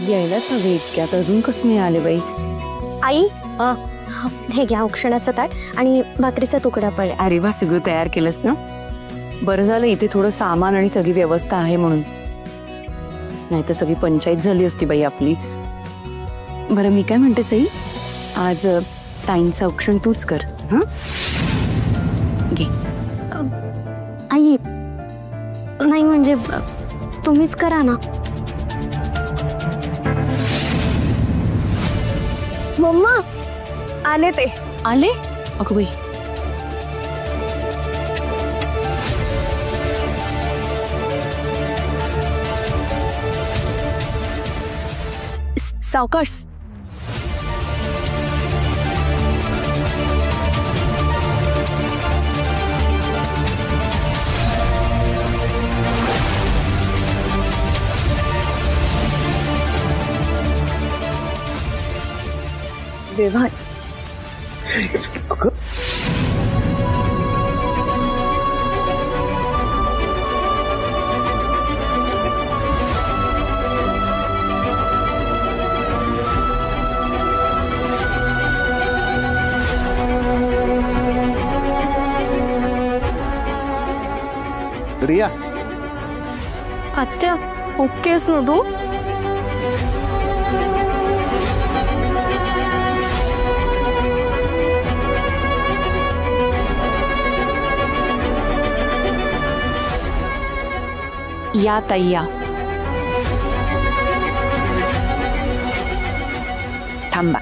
यायलाच हवे इतक्यात, अजून कसं मिळाले बाई? आई हे घ्या औक्षणाचं ताट आणि भाकरीचा तुकडा पण. अरे वा, सगळं तयार केलंस ना? बरं झालं इथे थोडं सामान आणि सगळी व्यवस्था आहे म्हणून, नाही तर सगळी पंचायत झाली असती बाई आपली. बरं मी काय म्हणते सई, आज ताईंचं औक्षण तूच कर. हं घे. आई नाही म्हणजे तुम्हीच करा ना. मम्मा आले ते. आले? अगं बाई, सावकाश. देवा, रिया, आत्या ओकेस ना तू? या ताई या. थांबा.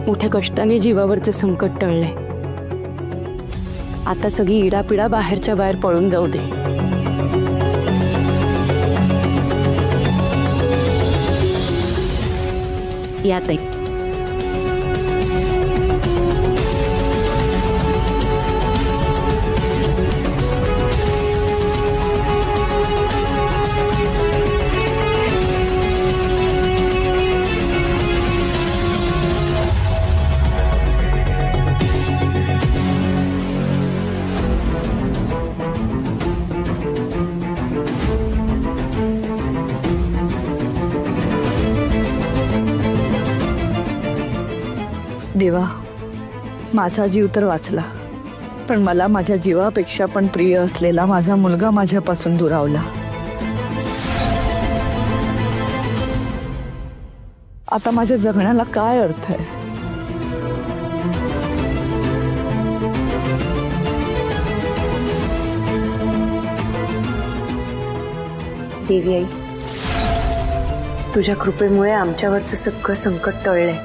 मोठ्या कष्टाने जीवावरचं संकट टळलंय. आता सगळी इडापिडा बाहेरच्या बाहेर पळून जाऊ दे. या ताई. देवा, माझा जीव तर वाचला, पण मला माझ्या जीवापेक्षा पण प्रिय असलेला माझा मुलगा माझ्यापासून दुरावला. आता माझ्या जगण्याला काय अर्थ आहे? देवी आई, तुझ्या कृपेमुळे आमच्यावरचं सगळं संकट टळलंय.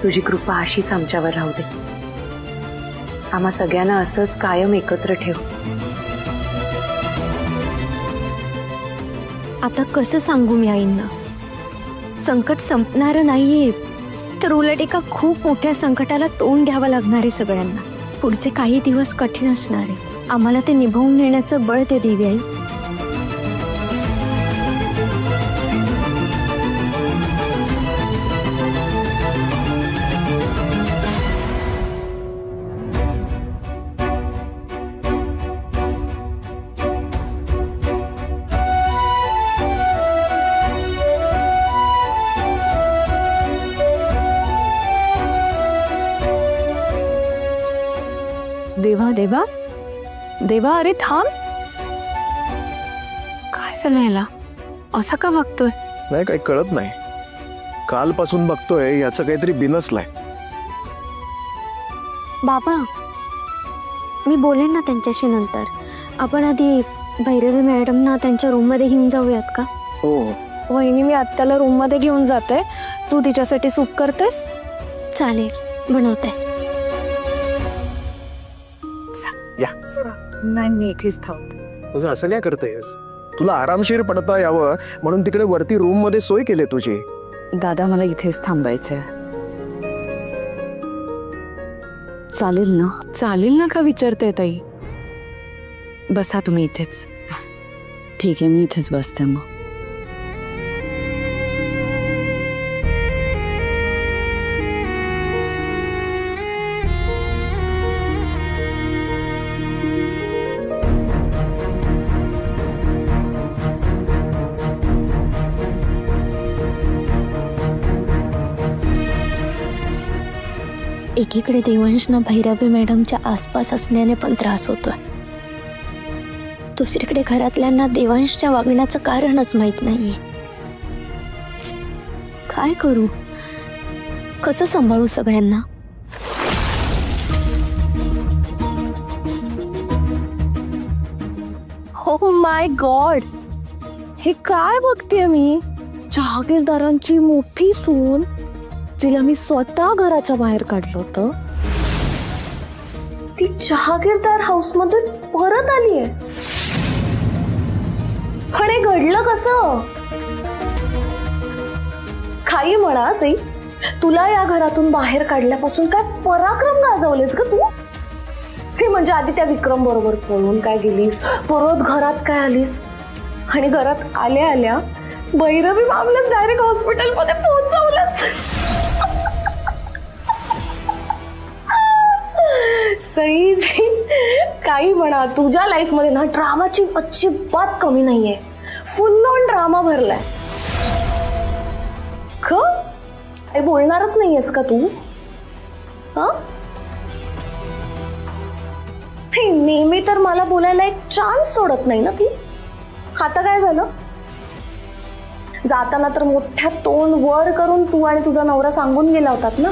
तुझी कृपा अशीच आमच्यावर राहू दे. आम्हा सगळ्यांना असंच कायम एकत्र ठेव. आता कसं सांगू मी आईंना? संकट संपणारं नाहीये, तर उलट एका खूप मोठ्या संकटाला तोंड द्यावं लागणार आहे सगळ्यांना. पुढचे काही दिवस कठीण असणार आहे. आम्हाला ते निभावून नेण्याचं बळ दे देवी आई. देवा देवा देवा, अरे थांब. काय झालं याला? असा का वागतोय? नाही काही कळत नाही. कालपासून बघतोय याचं काहीतरी बिनसलंय. बाबा मी बोलेन ना त्यांच्याशी नंतर. आपण आधी भैरवी मॅडमना त्यांच्या रूम मध्ये घेऊन जाऊयात का? हो. वहिनी मी आत्याला रूम मध्ये घेऊन जाते, तू तिच्यासाठी सूप करतेस? चालेल, बनवते. या. नाही, मी इथेच थांबते. तुझं असं नाही करतेस. तुला आरामशीर पडता यावं म्हणून तिकडे वरती रूम मध्ये सोय केली तुझी. दादा मला इथेच थांबायचंय. चालेल ना? चालेल ना का विचारते ताई? बसा तुम्ही इथेच. ठीक आहे, मी इथेच बसते मग. एकीकडे देवांशना भैरवी मॅडमच्या आसपास असण्याने पण त्रास होतोय, दुसरीकडे घरातल्यांना देवांशच्या वागण्याचं कारणच माहित नाहीये. काय करू, कसं सांभाळू सगळ्यांना? हो माय गॉड, हे काय बघतेय मी? जहागीरदारांची मोठी सून, जिला मी स्वतः घराच्या बाहेर काढलं होतं, ती जहागीरदार हाऊस मधून परत आलीये. पण हे घडलं कसं? काही म्हणा सई, तुला या घरातून बाहेर काढल्यापासून काय पराक्रम गाजवलेस ग तू? ते म्हणजे आधी त्या विक्रम बरोबर पळून काय गेलीस, परत घरात काय आलीस, आणि घरात आल्या आल्या भैरवी मॅमलाच डायरेक्ट हॉस्पिटलमध्ये पोहोचवलंस. सई काही म्हणा, तुझ्या लाईफ मध्ये ना ड्रामाची अजिबात कमी नाहीये. फुल ऑन ड्रामा भरलाय. काही बोलणारच नाहीयेस का तू? नेहमी तर मला बोलायला एक चान्स सोडत नाही ना ती. आता काय झालं? जाताना तर मोठ्या तोंड वर करून तू आणि तुझा नवरा सांगून गेला होतात ना,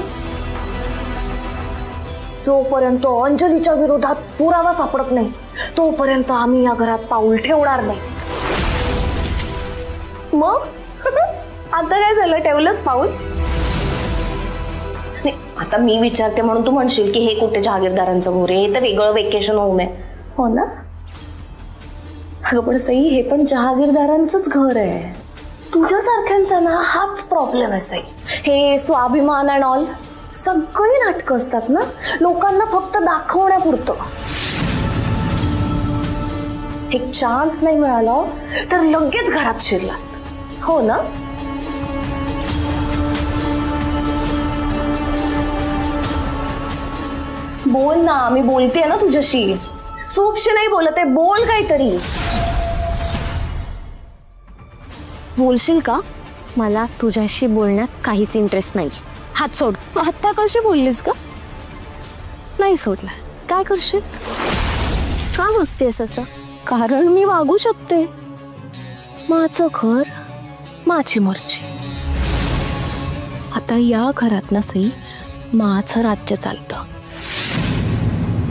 जोपर्यंत अंजलीच्या विरोधात पुरावा सापडत नाही तोपर्यंत आम्ही या घरात पाऊल ठेवणार नाही. मग आता काय झालं? ठेवलंच पाऊल? नाही, आता मी विचारते म्हणून तू म्हणशील की हे कुठे जहागीरदारांचं घर आहे, हे तर वेगळं वेकेशन होम आहे. हो ना? अगं पण सई, हे पण जहागीरदारांचंच घर आहे. तुझ्यासारख्यांचा ना हाच प्रॉब्लेम आहे सई. हे स्वाभिमान अँड ऑल सगळी नाटकं असतात ना, लोकांना फक्त दाखवण्यापुरतं. एक चान्स नाही मिळाला तर लगेच घरात शिरलात. हो ना? बोल ना, मी बोलतेय ना तुझ्याशी. सूपशी नाही बोलत आहे, बोल काहीतरी. बोलशील का? मला तुझ्याशी बोलण्यात काहीच इंटरेस्ट नाही. हात सोड. आता कशी बोललीस का? नाही सोडला. काय करशील? का बघतेस असं? कारण मी वागू शकते. माझं घर, माझी मर्जी. आता या घरात ना सई, माझं राज्य चालतं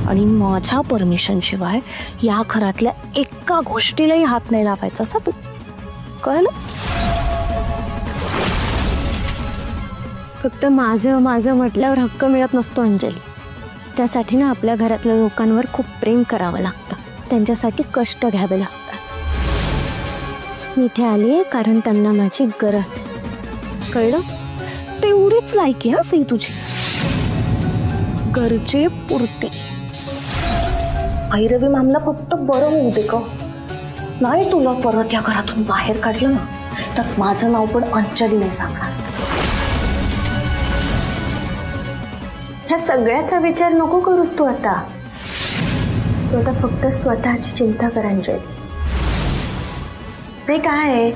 आणि माझ्या परमिशन शिवाय या घरातल्या एका गोष्टीलाही हात नाही लावायचा. असा तू कळलं? फक्त माझं माझं म्हटल्यावर हक्क मिळत नसतो अंजली. त्यासाठी ना आपल्या घरातल्या लोकांवर खूप प्रेम करावं लागतं, त्यांच्यासाठी कष्ट घ्यावे लागतात. मी इथे आली कारण त्यांना माझी गरज आहे. कळलं? तेवढीच लायकी हा सई तुझी, गरजेपुरती. भैरवी मॅमला फक्त बरं होऊ दे का? नाही तुला परत या घरातून बाहेर काढलं ना तर माझं नाव पण अंजली नाही सांगणार. ह्या सगळ्याचा विचार नको करूस तू आता. तू आता फक्त स्वतःची चिंता कर अंजली. ते काय आहे,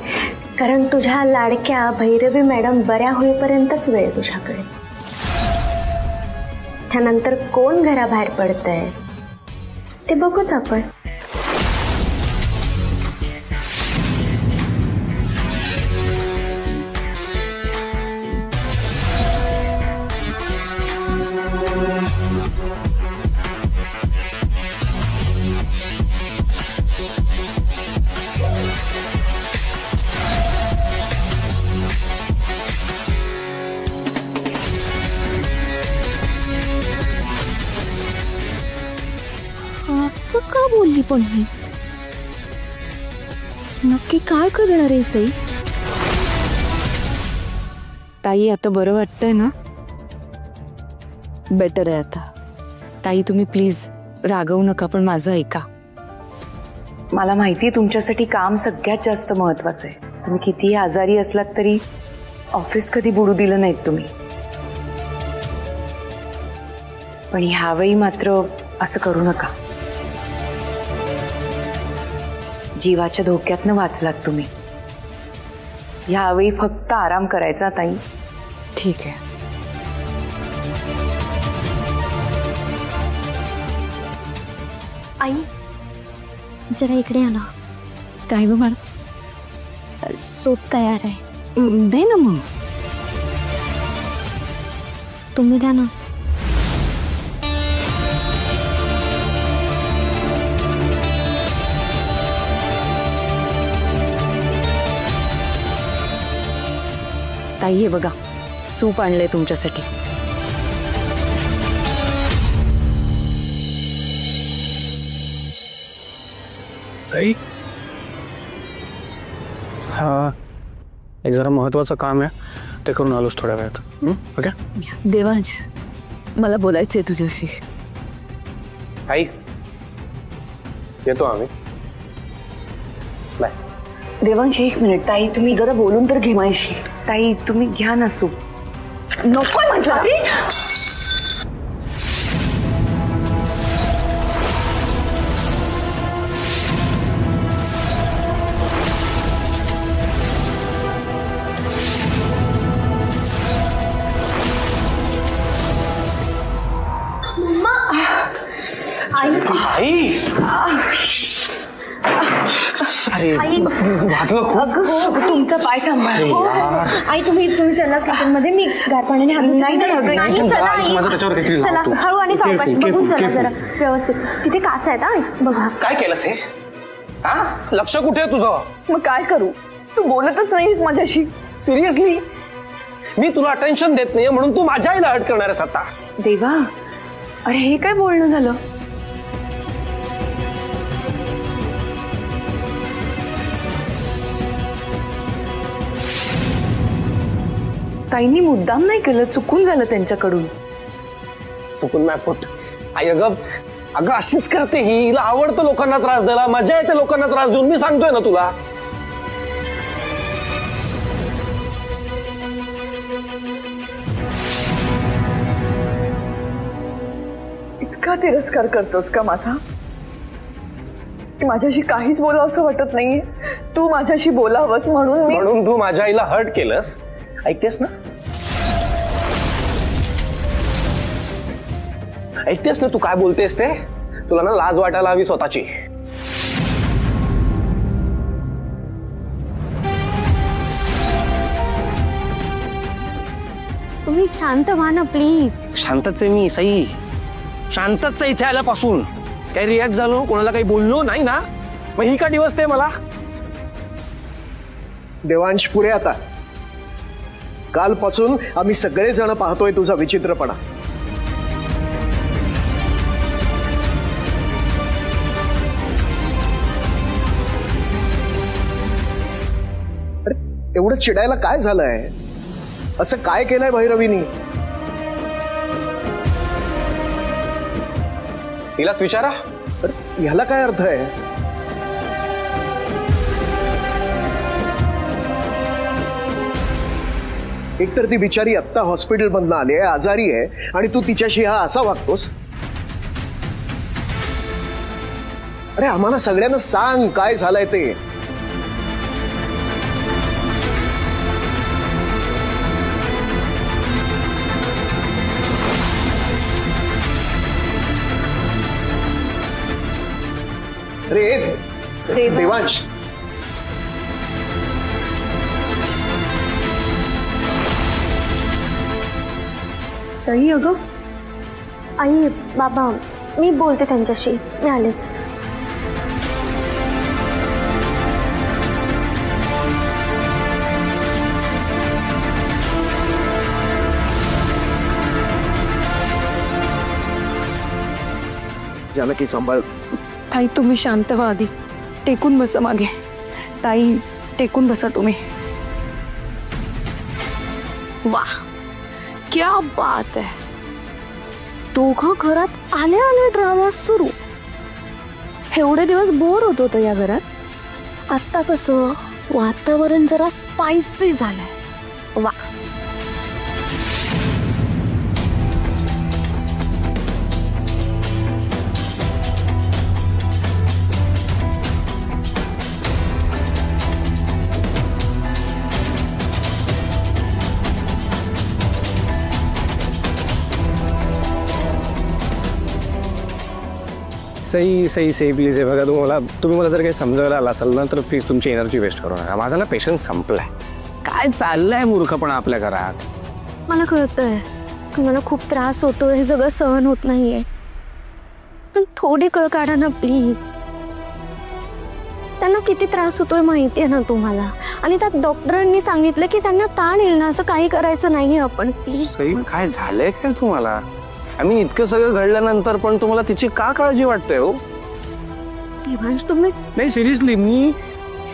कारण तुझ्या लाडक्या भैरवी मॅडम बऱ्या होईपर्यंतच वेळ तुझ्याकडे. त्यानंतर कोण घराबाहेर पडतंय ते बघूच आपण. असं का बोलली पण ही? नक्की काय करणार आहे सई? ताई, आता बरं वाटतंय ना? बेटर आहे आता. ताई, तुम्ही प्लीज रागवू नका, पण माझं ऐका. मला माहिती आहे तुमच्यासाठी काम सगळ्यात जास्त महत्वाचं आहे. तुम्ही कितीही आजारी असलात तरी ऑफिस कधी बुडू दिलं नाहीत तुम्ही. पण ह्यावेळी मात्र असं करू नका. जीवाच्या धोक्यातनं वाचलात तुम्ही. ह्यावेळी फक्त आराम करायचा ताई. ठीक आहे. आई जरा इकडे या ना. काय ग बाळा? सूप तयार आहे. दे ना मग. तुम्ही द्या ना. ताई हे बघा, सूप आणलंय तुमच्यासाठी. ताई, हा एक जरा महत्वाचं काम आहे, ते करून आलोच थोड्या वेळात. ओके. देवांश, मला बोलायचंय तुझ्याशी. आई येतो आम्ही. बाय. देवांश एक मिनिट. ताई तुम्ही जरा बोलून तर घे माझ्याशी. ताई तुम्ही घ्या ना सूप. नको म्हटलं. आई अरे वाजलं खूप. तुमचा पाय सांभाळा. आई तुम्ही चला किचन मध्ये. मी गार पाण्याने हात धुते. नाही चला आई. चला हळू आणि सावकाश बघून चला जरा व्यवस्थित. तिथे काच आहेत हा, बघा. काय केलंस हे? हा लक्ष कुठे आहे तुझं? मग काय करू? तू बोलतच नाहीस माझ्याशी. सिरियसली मी तुला अटेन्शन देत नाहीये म्हणून तू माझ्या आईला हर्ट करणार आहेस आता? देवा, अरे हे काय बोलणं झालं? ताईंनी मुद्दाम नाही केलं, चुकून झालं त्यांच्याकडून. चुकून नाही फुट. आई अगं अगं अशीच करते ही. हिला आवडतं लोकांना त्रास द्यायला, मजा येते लोकांना त्रास देऊन. मी सांगतोय ना तुला. इतका तिरस्कार करतोस का माझा? माझ्याशी काहीच बोलावं असं वाटत नाहीये. तू माझ्याशी बोलावंस म्हणून तू माझ्या आईला हर्ट केलंस. ऐकतेस ना? ऐकतेस ना तू काय बोलतेस ते? तुला ना लाज वाटायला हवी स्वतःची. तुम्ही शांत व्हा ना प्लीज. शांतच आहे मी सई. शांतच आहे इथे आल्यापासून. काही रिॲक्ट झालो, कोणाला काही बोललो नाही ना, मग ही का दिवसते मला? देवांश पुरे आता. कालपासून आम्ही सगळेजण पाहतोय तुझा विचित्रपणा. अरे एवढं चिडायला काय झालंय? असं काय केलंय भैरवीनी? तिलाच विचारा. ह्याला काय अर्थ आहे? एकतर ती बिचारी आत्ता हॉस्पिटल मधनं आली आहे, आजारी आहे, आणि तू तिच्याशी हा असा वागतोस? अरे आम्हाला सगळ्यांना सांग काय झालंय ते. अरे देवांश, सई अगं. आई बाबा मी बोलते त्यांच्याशी. मी आलेच. जानकी सांभाळ. ताई तुम्ही शांत व्हा आधी. टेकून बसा मागे. ताई टेकून बसा तुम्ही. वाह, क्या बात आहे. दोघं घरात आले आले ड्रामा सुरू. एवढे दिवस बोर होत होतं या घरात. आता कसं वातावरण जरा स्पायसी झालंय. वाह. सई सई सई प्लीज हे बघा, तुम्ही मला जर काही समजायला आला असाल ना तर प्लीज तुमची एनर्जी वेस्ट करू नका. माझा ना पेशन्स संपलाय. काय चाललंय मूर्खपणा आपल्या घरात. मला कळतंय तुम्हाला खूप त्रास होतो, हे सगळं सहन होत नाहीये, पण थोडी कळ काढा ना प्लीज. त्यांना किती त्रास होतोय माहितीये ना तुम्हाला, आणि त्यात डॉक्टरांनी सांगितलं की त्यांना ताण येईल ना, असं काही करायचं नाहीये आपण. प्लीज. सई काय झालंय काय तुम्हाला? आम्ही इतकं सगळं घडल्यानंतर पण तुम्हाला तिची का काळजी वाटते हो? देवांश तुम्ही नाही सिरियसली, मी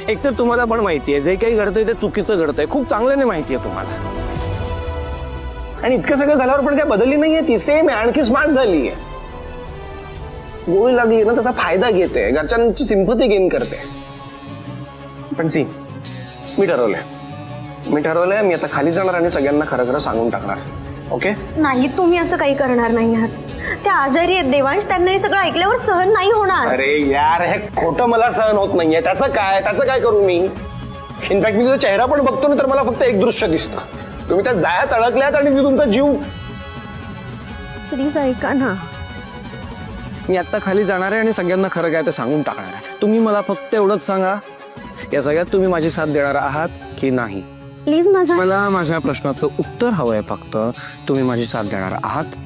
एकतर तुम्हाला पण माहितीये जे काही घडतंय ते चुकीचं घडतंय, खूप चांगल्याने माहितीये तुम्हाला. आणि इतकं सगळं झाल्यावर पण काय बदलली नाहीये ती, सेम आहे, आणखी स्मार्ट झालीये. गोळी लागली ना त्याचा फायदा घेते, घरच्यांची सिंपती गेन करते. पण सी मी ठरवलंय मी आता खाली जाणार आणि सगळ्यांना खरं खरं सांगून टाकणार. ओके? नाही, तुम्ही असं काही करणार नाही आहात. त्या आजारी आहेत देवांश, त्यांना हे सगळं ऐकल्यावर सहन नाही होणार. अरे यार हे खोटं मला सहन होत नाहीये. त्याचं काय करू मी? इनफॅक्ट मी तुझा चेहरा पण बघतो ना तर मला फक्त एक दृश्य दिसतं. तुम्ही त्या जाळ्यात अडकल्यात आणि मी तुमचा जीव. प्लीज ऐका ना. मी आता खाली जाणार आहे आणि सगळ्यांना खरं काय ते सांगून टाकणार आहे. तुम्ही मला फक्त एवढंच सांगा, या सगळ्यात तुम्ही माझी साथ देणार आहात की नाही? प्लीज मला माझ्या प्रश्नाचं उत्तर हवंय फक्त. तुम्ही माझी साथ देणार आहात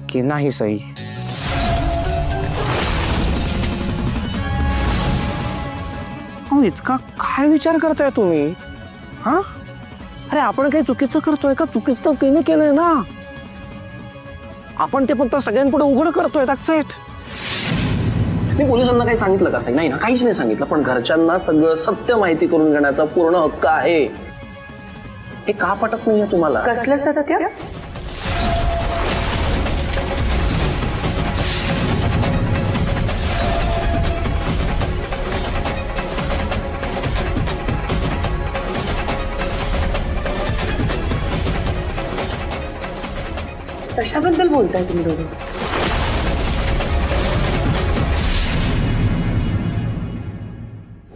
की नाही सई? हो इतका काय विचार करताय तुम्ही? हा अरे आपण काही चुकीचं करतोय का? चुकीचं तिने केलंय ना, आपण ते फक्त सगळ्यांपुढे उघड करतोय. That's it. मी पोलिसांना काही सांगितलं का? नाही ना, काहीच नाही सांगितलं. पण घरच्यांना सगळं सत्य माहिती करून घेण्याचा पूर्ण हक्क आहे. हे का पटत नाहीये तुम्हाला? कसलं सत्य? कशाबद्दल बोलताय तुम्ही दोघं?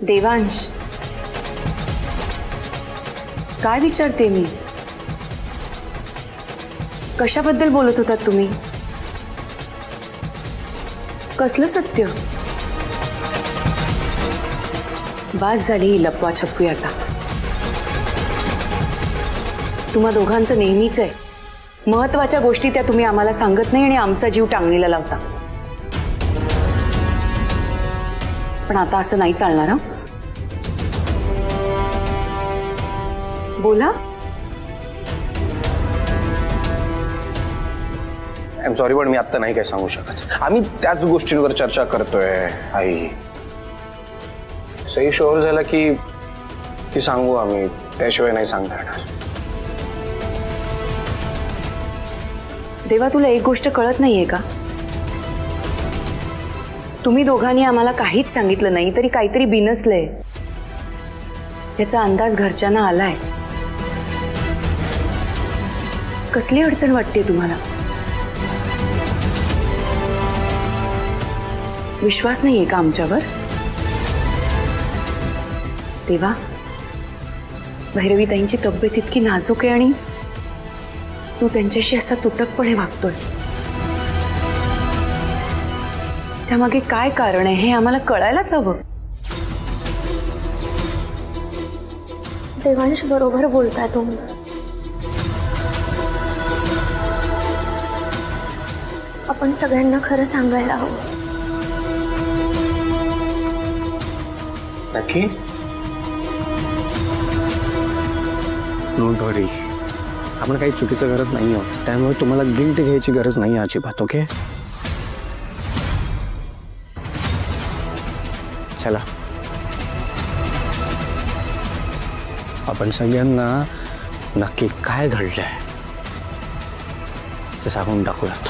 देवांश, काय विचारते मी? कशाबद्दल बोलत होतात तुम्ही? कसलं सत्य? बास झाली ही लपवा छपवी आता. तुम्हा दोघांचं नेहमीच आहे, महत्वाच्या गोष्टी त्या तुम्ही आम्हाला सांगत नाही आणि आमचा जीव टांगणीला लावता. पण आता असं नाही चालणार. हं? बोला. आय एम सॉरी पण मी आता नाही काय सांगू शकत. आम्ही त्याच गोष्टींवर चर्चा करतोय आई. सही शुअर झाला की ती सांगू आम्ही, त्याशिवाय नाही सांगता येणार. देवा, तुला एक गोष्ट कळत नाहीये का? तुम्ही दोघांनी आम्हाला काहीच सांगितलं नाही तरी काहीतरी बिनसलंय याचा अंदाज घरच्यांना आलाय. कसली अडचण वाटते तुम्हाला? विश्वास नाहीये का आमच्यावर? देवा, भैरवीताईंची तब्येत इतकी नाजूक आहे आणि तू त्यांच्याशी असा तुटकपणे वागतोस. त्यामागे काय कारण आहे हे आम्हाला कळायलाच हवं. देवांश बरोबर बोलताय तुम्ही. आपण सगळ्यांना खरं सांगायला हवं. नक्की? डोंट वरी, आपण काही चुकीचं करत नाही आहोत, त्यामुळे तुम्हाला गिल्ट घ्यायची गरज नाही अजिबात. ओके चला, आपण सगळ्यांना नक्की काय घडलंय ते सांगून टाकूयात.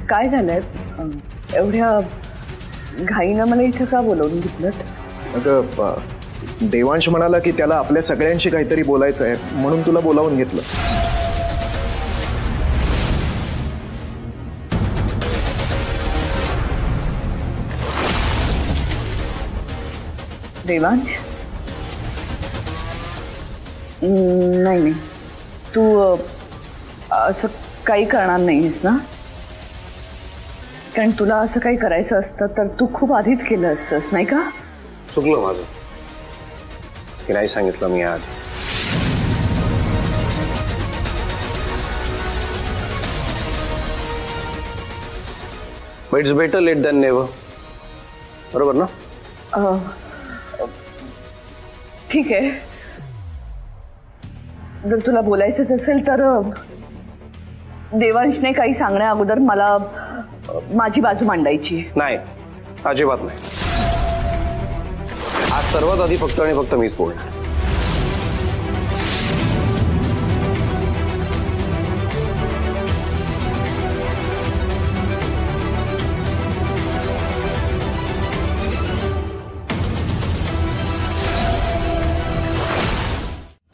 काय झालंय एवढ्या घाईनं मला इथं का बोलवून घेतलं? अगं देवांश म्हणाला की त्याला आपल्या सगळ्यांशी काहीतरी बोलायचं आहे म्हणून तुला बोलावून घेतलं. देवांश नाही तू असं काही करणार नाहीस ना? कारण तुला असं काही करायचं असतं तर तू खूप आधीच केलं असतंस नाही का? चुकलं माझं की नाही सांगितलं मी आज. But it's better late than never. बरोबर ना? ठीक आहे, जर तुला बोलायचं असेल तर देवांशने काही सांगण्या अगोदर मला माझी बाजू मांडायची. नाही, अजिबात नाही. आज सर्वात आधी फक्त आणि फक्त मीच बोलणार.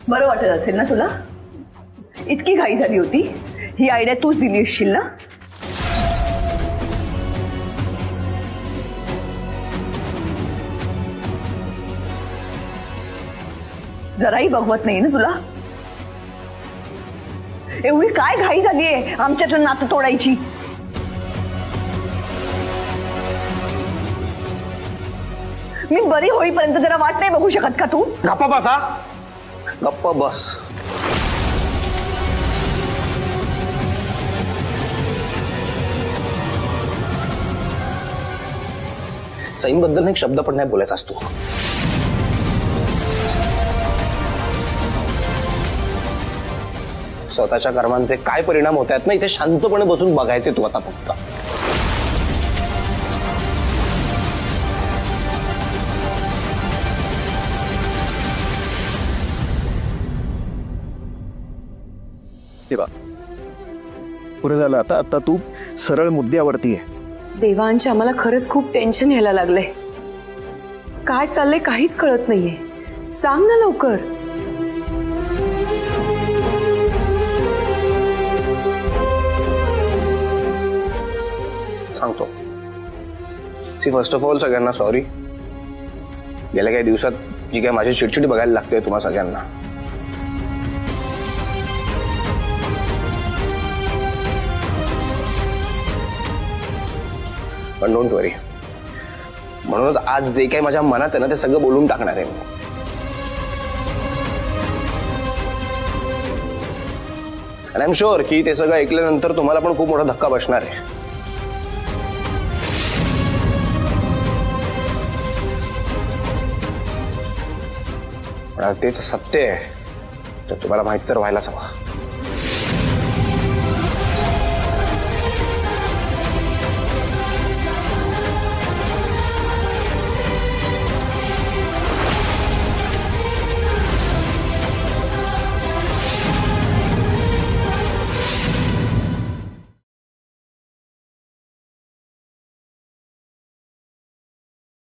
बरं वाटत असेल ना तुला? इतकी घाई झाली होती, ही आयडिया तूच दिली असशील ना? जराही बघवत नाही ना तुला? एवढी काय घाई झालीये आमच्यातलं नातं तोडायची? मी बरी होईपर्यंत जरा वाट नाही बघू शकत का तू? गप्पा बसा, गप्पा बस. सईबद्दल एक शब्द पण नाही बोलायचा असतो. स्वतःच्या कर्मांचे काय परिणाम होत आहेत ना इथे शांतपणे बसून बघायचे तू आता फक्त. देवा पुरे झालं आता. आता तू सरळ मुद्द्यावरती आहे. देवांश आम्हाला खरंच खूप टेन्शन यायला लागलंय. काय चाललंय काहीच कळत नाहीये. सांग ना लवकर. सांगतो. फर्स्ट ऑफ ऑल सगळ्यांना सॉरी. गेल्या काही दिवसात जी काय माझी चिडचिडी बघायला लागते तुम्हा सगळ्यांना. पण डोंट वरी, म्हणूनच आज जे काही माझ्या मनात आहे ना ते सगळं बोलून टाकणार आहे मी. आणि आय एम शुअर की ते सगळं ऐकल्यानंतर तुम्हाला पण खूप मोठा धक्का बसणार आहे. तेच सत्य आहे तर तुम्हाला माहिती तर व्हायलाच हवं.